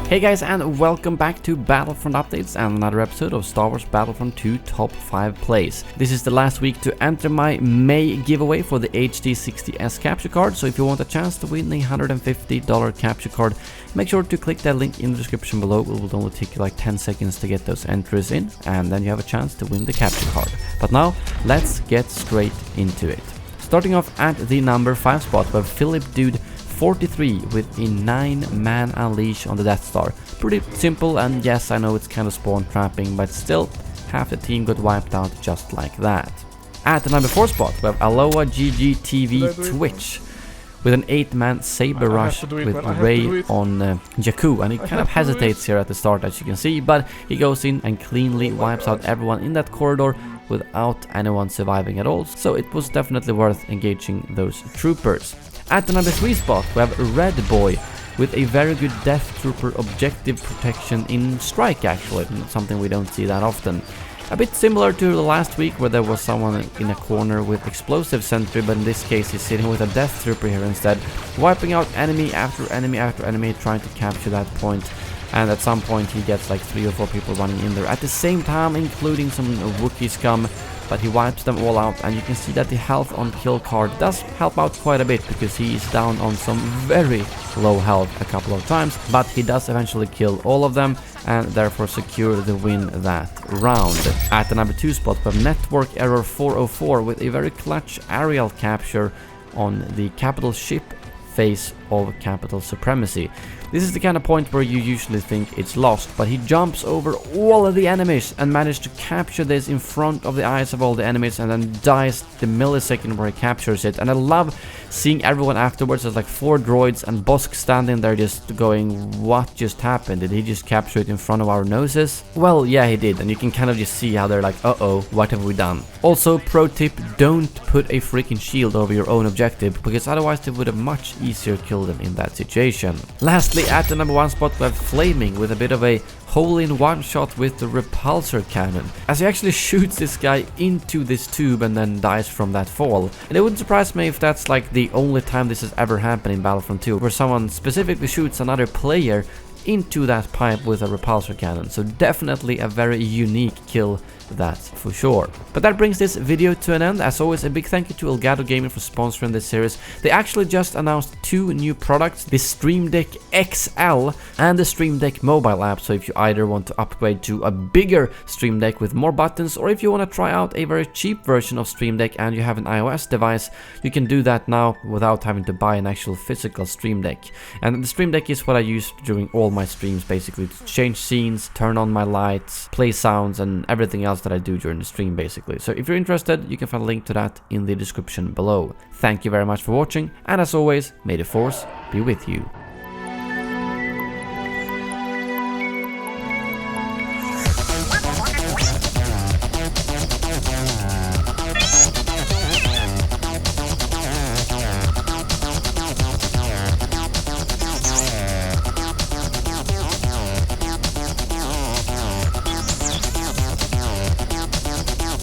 Hey guys, and welcome back to Battlefront Updates and another episode of Star Wars Battlefront 2 Top 5 Plays. This is the last week to enter my May giveaway for the HD60S capture card, so if you want a chance to win a $150 capture card, make sure to click that link in the description below. It will only take you like 10 seconds to get those entries in, and then you have a chance to win the capture card. But now, let's get straight into it. Starting off at the number 5 spot, we have Philip Dude 43 with a 9-man unleash on the Death Star. Pretty simple, and yes, I know it's kind of spawn trapping, but still, half the team got wiped out just like that. At the number 4 spot, we have Aloha GGTV Twitch with an 8-man saber rush with Ray on Jakku, and he kind of hesitates here at the start, as you can see, but he goes in and cleanly wipes out everyone in that corridor without anyone surviving at all, so it was definitely worth engaging those troopers. At the number 3 spot, we have Redboy with a very good Death Trooper objective protection in Strike, actually, something we don't see that often. A bit similar to the last week where there was someone in a corner with explosive sentry, but in this case he's sitting with a Death Trooper here instead, wiping out enemy after enemy after enemy, trying to capture that point. And at some point he gets like 3 or 4 people running in there at the same time, including some Wookiee scum, but he wipes them all out, and you can see that the health on kill card does help out quite a bit, because he is down on some very low health a couple of times, but he does eventually kill all of them and therefore secure the win that round. At the number 2 spot, we have Network Error 404 with a very clutch aerial capture on the capital ship phase of Capital Supremacy. This is the kind of point where you usually think it's lost, but he jumps over all of the enemies and managed to capture this in front of the eyes of all the enemies, and then dies the millisecond where he captures it. And I love seeing everyone afterwards. There's like 4 droids and Bosk standing there just going, what just happened? Did he just capture it in front of our noses? Well, yeah, he did, and you can kind of just see how they're like, uh-oh, what have we done? Also, pro tip, don't put a freaking shield over your own objective, because otherwise they would have much easier killed them in that situation. Lastly, at the number 1 spot, we have Flaming with a bit of a hole-in-one shot with the repulsor cannon, as he actually shoots this guy into this tube and then dies from that fall. And it wouldn't surprise me if that's like the only time this has ever happened in Battlefront 2, where someone specifically shoots another player into that pipe with a repulsor cannon. So definitely a very unique kill, that's for sure. But that brings this video to an end. As always, a big thank you to Elgato Gaming for sponsoring this series. They actually just announced 2 new products, the Stream Deck XL and the Stream Deck mobile app. So if you either want to upgrade to a bigger Stream Deck with more buttons, or if you want to try out a very cheap version of Stream Deck and you have an iOS device, you can do that now without having to buy an actual physical Stream Deck. And the Stream Deck is what I use during all my streams, basically, to change scenes, turn on my lights, play sounds, and everything else that I do during the stream, basically. So if you're interested, you can find a link to that in the description below. Thank you very much for watching, and as always, may the Force be with you.